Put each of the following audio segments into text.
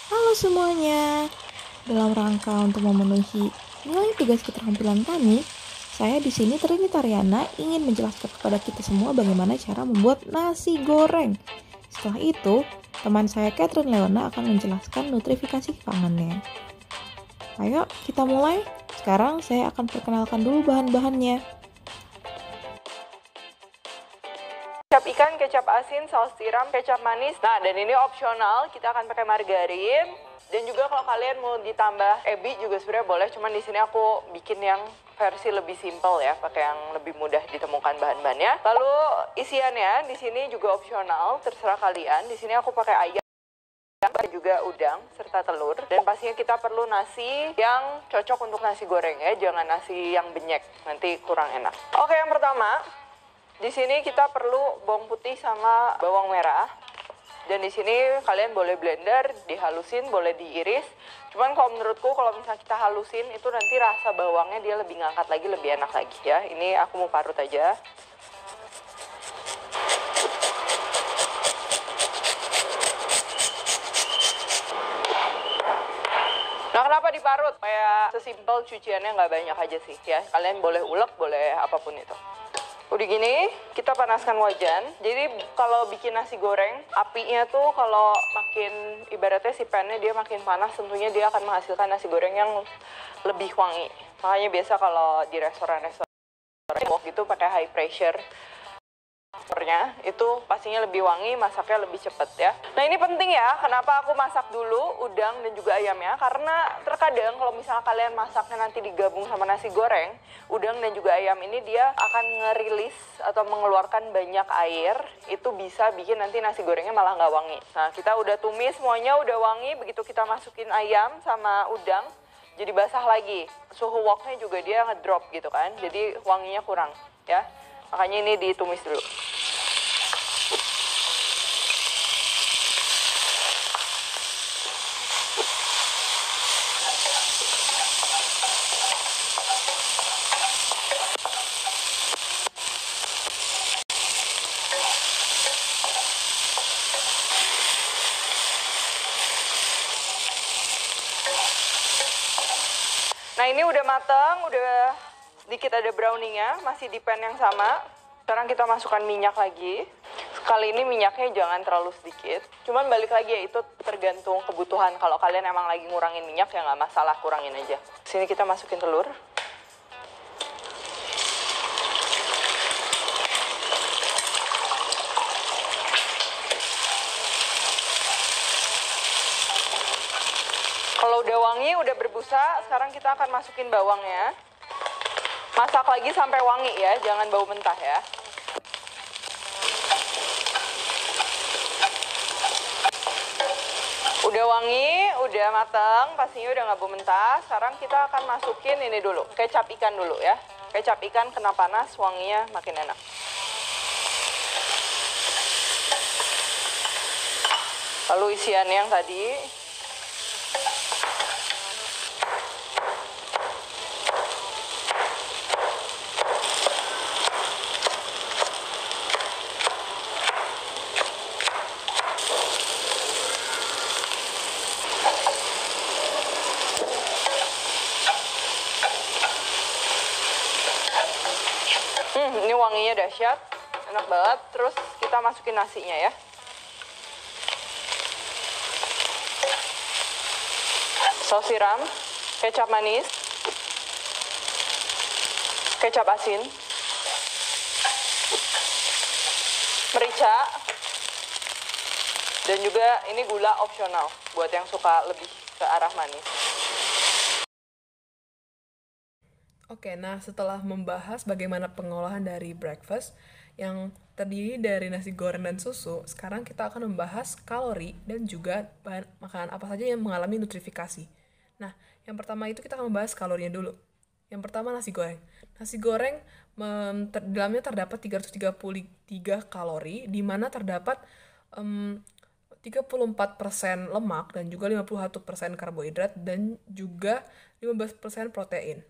Halo semuanya. Dalam rangka untuk memenuhi nilai tugas keterampilan kami, saya di sini Trinitariana ingin menjelaskan kepada kita semua bagaimana cara membuat nasi goreng. Setelah itu, teman saya Catherine Leona akan menjelaskan nutrifikasi pangannya. Ayo, kita mulai. Sekarang saya akan perkenalkan dulu bahan-bahannya. Kecap ikan, kecap asin, saus tiram, kecap manis. Nah, dan ini opsional, kita akan pakai margarin. Dan juga kalau kalian mau ditambah ebi juga sebenarnya boleh, cuman di sini aku bikin yang versi lebih simple ya, pakai yang lebih mudah ditemukan bahan-bahannya. Lalu isiannya di sini juga opsional, terserah kalian. Di sini aku pakai ayam dan juga udang serta telur, dan pastinya kita perlu nasi yang cocok untuk nasi goreng ya, jangan nasi yang benyek, nanti kurang enak. Oke, yang pertama di sini kita perlu bawang putih sama bawang merah. Dan di sini kalian boleh blender, dihalusin, boleh diiris. Cuman kalau menurutku kalau misalnya kita halusin itu nanti rasa bawangnya dia lebih ngangkat lagi, lebih enak lagi ya. Ini aku mau parut aja. Nah, kenapa diparut? Kayak sesimpel cuciannya nggak banyak aja sih ya. Kalian boleh ulek, boleh apapun itu. Udah gini, kita panaskan wajan. Jadi kalau bikin nasi goreng, apinya tuh kalau makin, ibaratnya si pannya dia makin panas, tentunya dia akan menghasilkan nasi goreng yang lebih wangi. Makanya biasa kalau di restoran-restoran gitu pakai high pressure itu pastinya lebih wangi, masaknya lebih cepet ya. Nah, ini penting ya, kenapa aku masak dulu udang dan juga ayamnya, karena terkadang kalau misalnya kalian masaknya nanti digabung sama nasi goreng, udang dan juga ayam ini dia akan ngerilis atau mengeluarkan banyak air, itu bisa bikin nanti nasi gorengnya malah nggak wangi. Nah, kita udah tumis semuanya, udah wangi, begitu kita masukin ayam sama udang, jadi basah lagi. Suhu woknya juga dia ngedrop gitu kan, jadi wanginya kurang ya. Makanya ini ditumis dulu. Nah, ini udah mateng, udah dikit ada browningnya, masih di pan yang sama. Sekarang kita masukkan minyak lagi. Kali ini minyaknya jangan terlalu sedikit. Cuman balik lagi ya, itu tergantung kebutuhan. Kalau kalian emang lagi ngurangin minyak ya nggak masalah, kurangin aja. Sini kita masukin telur. Kalau udah wangi, udah berbusa, sekarang kita akan masukin bawangnya. Masak lagi sampai wangi ya, jangan bau mentah ya. Udah wangi, udah matang, pastinya udah nggak bau mentah. Sekarang kita akan masukin ini dulu, kecap ikan dulu ya. Kecap ikan kena panas, wanginya makin enak. Lalu isiannya yang tadi. Ini wanginya dahsyat, enak banget. Terus kita masukin nasinya ya. Saus tiram, kecap manis, kecap asin, merica, dan juga ini gula opsional buat yang suka lebih ke arah manis. Oke, nah setelah membahas bagaimana pengolahan dari breakfast yang terdiri dari nasi goreng dan susu, sekarang kita akan membahas kalori dan juga bahan makanan apa saja yang mengalami nutrifikasi. Nah, yang pertama itu kita akan membahas kalorinya dulu. Yang pertama nasi goreng. Nasi goreng di dalamnya terdapat 333 kalori, di mana terdapat 34% lemak dan juga 51% karbohidrat dan juga 15% protein.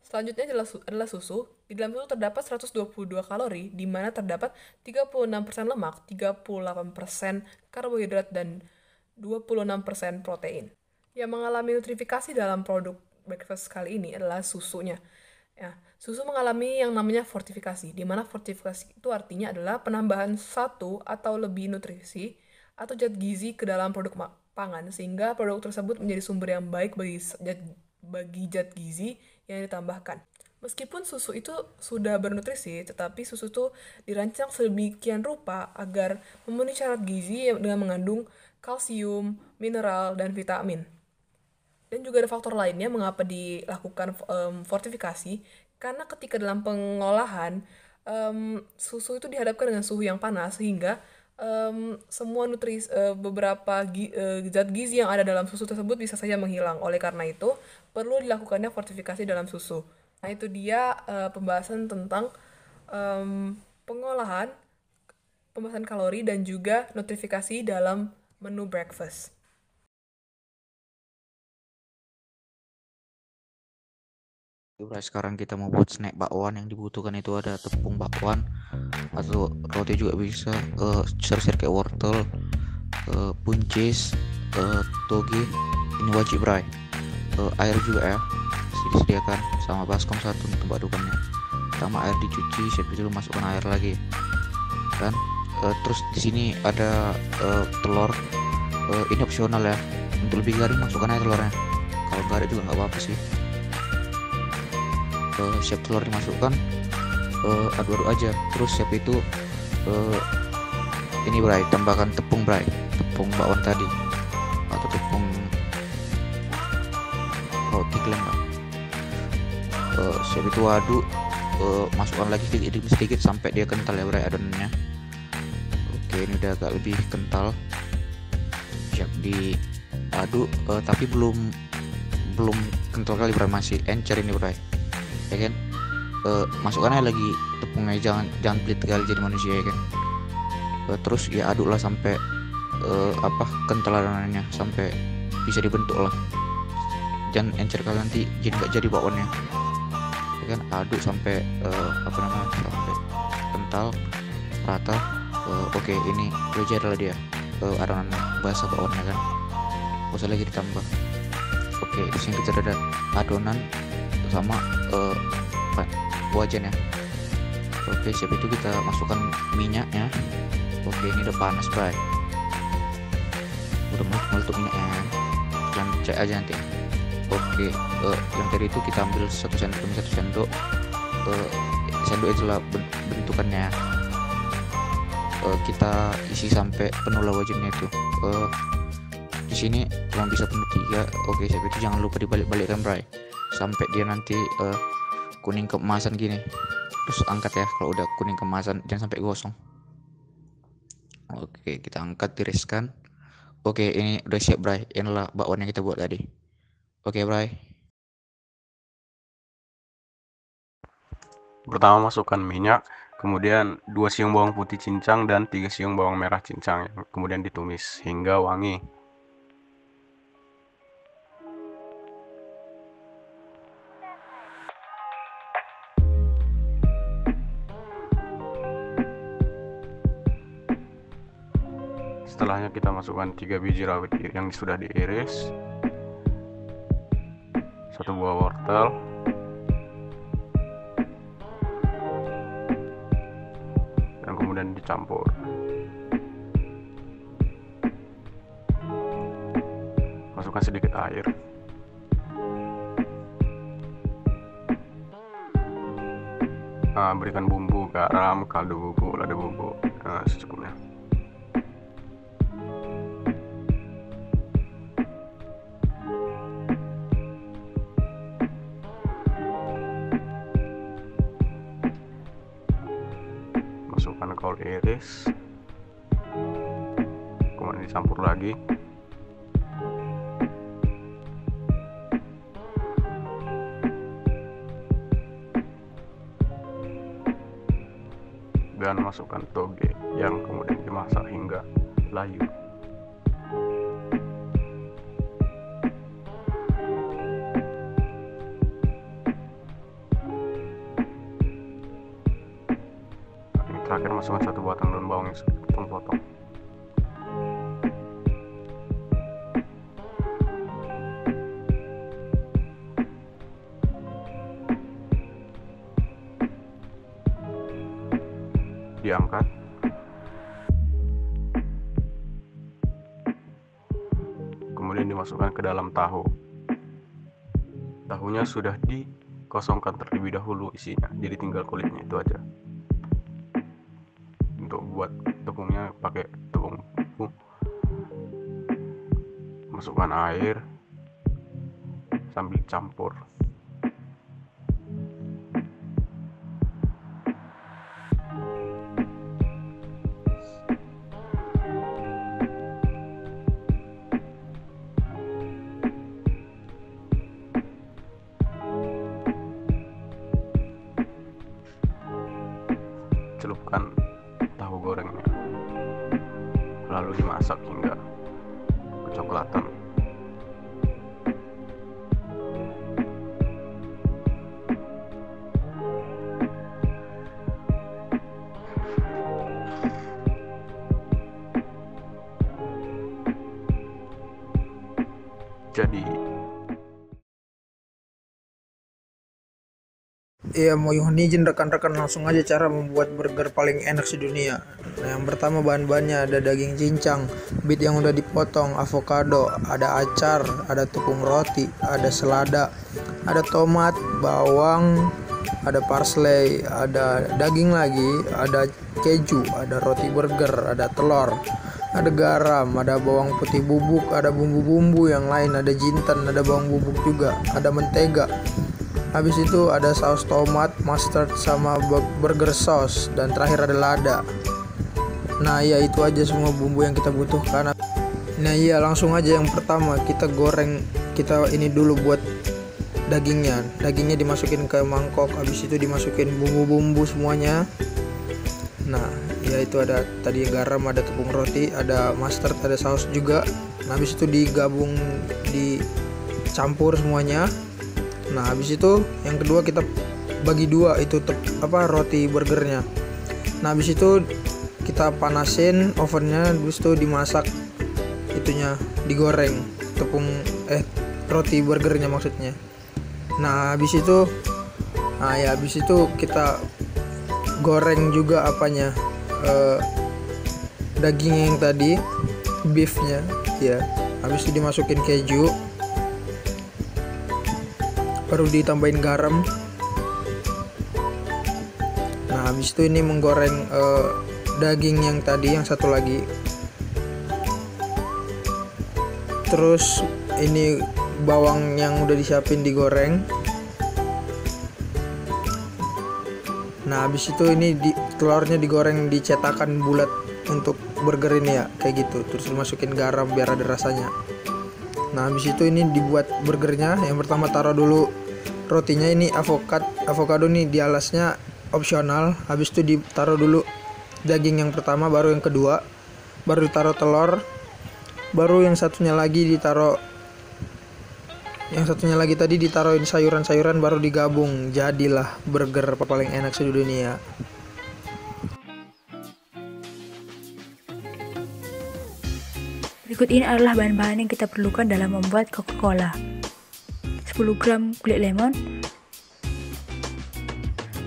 Selanjutnya adalah susu. Di dalam susu terdapat 122 kalori, di mana terdapat 36% lemak, 38% karbohidrat, dan 26% protein. Yang mengalami nutrifikasi dalam produk breakfast kali ini adalah susunya. Ya, susu mengalami yang namanya fortifikasi, di mana fortifikasi itu artinya adalah penambahan satu atau lebih nutrisi atau zat gizi ke dalam produk pangan, sehingga produk tersebut menjadi sumber yang baik bagi zat gizi yang ditambahkan. Meskipun susu itu sudah bernutrisi, tetapi susu itu dirancang sedemikian rupa agar memenuhi syarat gizi dengan mengandung kalsium, mineral, dan vitamin. Dan juga ada faktor lainnya mengapa dilakukan fortifikasi, karena ketika dalam pengolahan susu itu dihadapkan dengan suhu yang panas, sehingga semua beberapa zat gizi yang ada dalam susu tersebut bisa saja menghilang. Oleh karena itu, perlu dilakukannya fortifikasi dalam susu. Nah, itu dia pembahasan tentang pembahasan kalori dan juga nutrifikasi dalam menu breakfast. Sekarang kita mau buat snack bakwan. Yang dibutuhkan itu ada tepung bakwan atau roti juga bisa, share kayak wortel, buncis, toge, ini wajib bray, air juga ya disediakan, sama baskom satu untuk badukannya. Pertama air dicuci, siap itu masukkan air lagi kan. Terus di sini ada telur, ini opsional ya, untuk lebih garing masukkan air telurnya, kalau nggak ada juga nggak apa-apa sih. Siap telur dimasukkan, aduk-aduk aja. Terus siap itu ini bray, tambahkan tepung bray, tepung bakwan tadi atau tepung roti lembang. Siap itu aduk, masukkan lagi sedikit sampai dia kental ya bray adonannya. Oke, ini udah agak lebih kental, siap diaduk, tapi belum kental kali bray, masih encer ini bray ya kan. Masukkan aja lagi tepungnya, jangan pelit kali jadi manusia ya kan. Terus ya aduk lah sampai kental adonannya, sampai bisa dibentuk lah, jangan encer kali nanti jadi nggak jadi bakwannya ya kan. Aduk sampai sampai kental rata. Oke, ini udah jadi lah dia adonan basah bakwannya kan, nggak usah lagi ditambah. Oke, di sini kita ada adonan sama wajan ya. Oke, siap itu kita masukkan minyaknya. Oke, ini udah panas bray, udah meletup minyaknya, jangan cek aja nanti. Oke, yang tadi itu kita ambil 1 sendok demi 1 sendok, sendok itulah bentukannya. Kita isi sampai penuh lah wajannya itu. Di sini cuma bisa penuh 3. Oke, siap itu jangan lupa dibalik-balikkan bray sampai dia nanti kuning keemasan gini. Terus angkat ya kalau udah kuning keemasan, jangan sampai gosong. Oke, kita angkat, tiriskan. Oke, ini udah siap bray, inilah bakwan yang kita buat tadi. Oke bray, Pertama masukkan minyak, kemudian 2 siung bawang putih cincang dan 3 siung bawang merah cincang, kemudian ditumis hingga wangi. Setelahnya kita masukkan 3 biji rawit yang sudah diiris, 1 buah wortel, dan kemudian dicampur. Masukkan sedikit air. Berikan bumbu, garam, kaldu bubuk, lada bubuk, secukupnya. Masukkan kol iris, kemudian dicampur lagi. Dan masukkan toge yang kemudian dimasak hingga layu. Terakhir masukkan 1 batang daun bawang yang sudah dipotong-potong. diangkat. Kemudian dimasukkan ke dalam tahu. Tahunya sudah dikosongkan terlebih dahulu isinya, jadi tinggal kulitnya itu aja. Untuk buat tepungnya pakai tepung bumbu. Masukkan air sambil campur. Celupkan tahu gorengnya, lalu dimasak hingga kecoklatan. Jadi Iya, mohon izin rekan-rekan, langsung aja cara membuat burger paling enak sedunia. Nah, yang pertama bahan-bahannya ada daging cincang, beet yang udah dipotong, avocado, ada acar, ada tepung roti, ada selada, ada tomat, bawang, ada parsley, ada daging lagi, ada keju, ada roti burger, ada telur, ada garam, ada bawang putih bubuk, ada bumbu-bumbu yang lain, ada jinten, ada bawang bubuk juga, ada mentega. Habis itu ada saus tomat, mustard, sama burger sauce, dan terakhir ada lada. Nah ya, itu aja semua bumbu yang kita butuhkan. Nah iya, langsung aja yang pertama kita goreng. Kita ini dulu buat dagingnya. Dagingnya dimasukin ke mangkok, habis itu dimasukin bumbu-bumbu semuanya. Nah ya, itu ada tadi garam, ada tepung roti, ada mustard, ada saus juga. Nah habis itu digabung, dicampur semuanya. Nah habis itu yang kedua kita bagi dua itu roti burgernya. Nah habis itu kita panasin ovennya, habis itu dimasak itunya, digoreng roti burgernya maksudnya. Nah habis itu kita goreng juga daging yang tadi, beefnya ya. Habis itu dimasukin keju, baru ditambahin garam. Nah habis itu ini menggoreng daging yang tadi, yang satu lagi. Terus ini bawang yang udah disiapin digoreng. Nah habis itu ini telurnya digoreng, dicetakan bulat untuk burger ini ya, kayak gitu. Terus dimasukin garam biar ada rasanya. Nah habis itu ini dibuat burgernya. Yang pertama taruh dulu rotinya, ini avocado nih dialasnya opsional. Habis itu ditaruh dulu daging yang pertama, baru yang kedua, baru ditaruh telur, baru yang satunya lagi tadi ditaruhin sayuran-sayuran, baru digabung. Jadilah burger paling enak sedunia. Berikut ini adalah bahan-bahan yang kita perlukan dalam membuat Coca-Cola. 10 gram kulit lemon,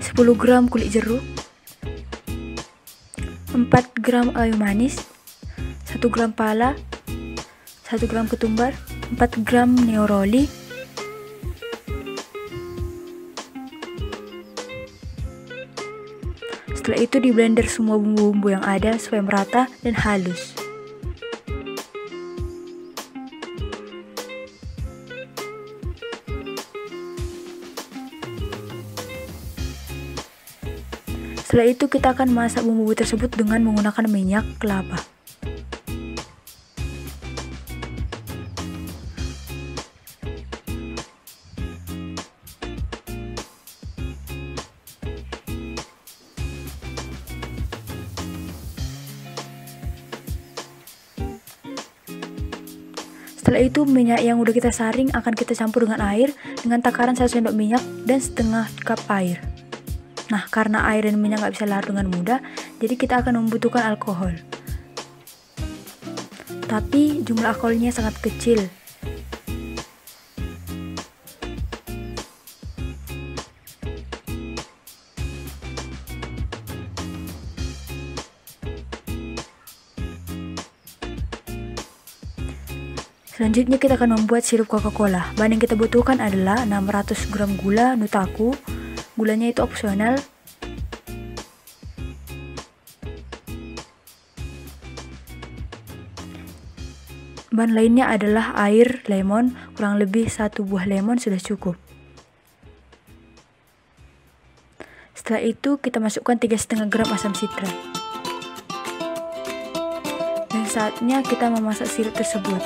10 gram kulit jeruk, 4 gram kayu manis, 1 gram pala, 1 gram ketumbar, 4 gram neroli, setelah itu di blender semua bumbu-bumbu yang ada supaya merata dan halus. Setelah itu kita akan masak bumbu tersebut dengan menggunakan minyak kelapa. Setelah itu minyak yang udah kita saring akan kita campur dengan air dengan takaran 1 sendok minyak dan setengah cup air. Nah, karena air dan minyak nggak bisa larut dengan mudah, jadi kita akan membutuhkan alkohol. Tapi jumlah alkoholnya sangat kecil. Selanjutnya kita akan membuat sirup Coca-Cola. Bahan yang kita butuhkan adalah 600 gram gula Nutaku. Gulanya itu opsional. Bahan lainnya adalah air, lemon, kurang lebih 1 buah lemon sudah cukup. Setelah itu kita masukkan 3,5 gram asam sitrat. Dan saatnya kita memasak sirup tersebut.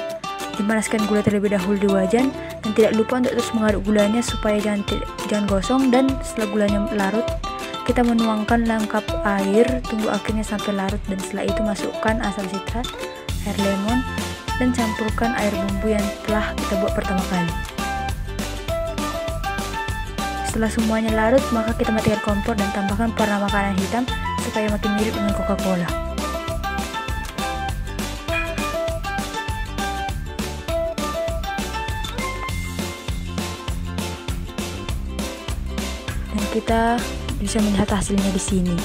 Dipanaskan gula terlebih dahulu di wajan dan tidak lupa untuk terus mengaduk gulanya supaya jangan gosong. Dan setelah gulanya larut, kita menuangkan lengkap air, tunggu akhirnya sampai larut, dan setelah itu masukkan asam sitrat, air lemon, dan campurkan air bumbu yang telah kita buat pertama kali. Setelah semuanya larut, maka kita matikan kompor dan tambahkan pewarna makanan hitam supaya makin mirip dengan Coca-Cola. Dan kita bisa melihat hasilnya di sini.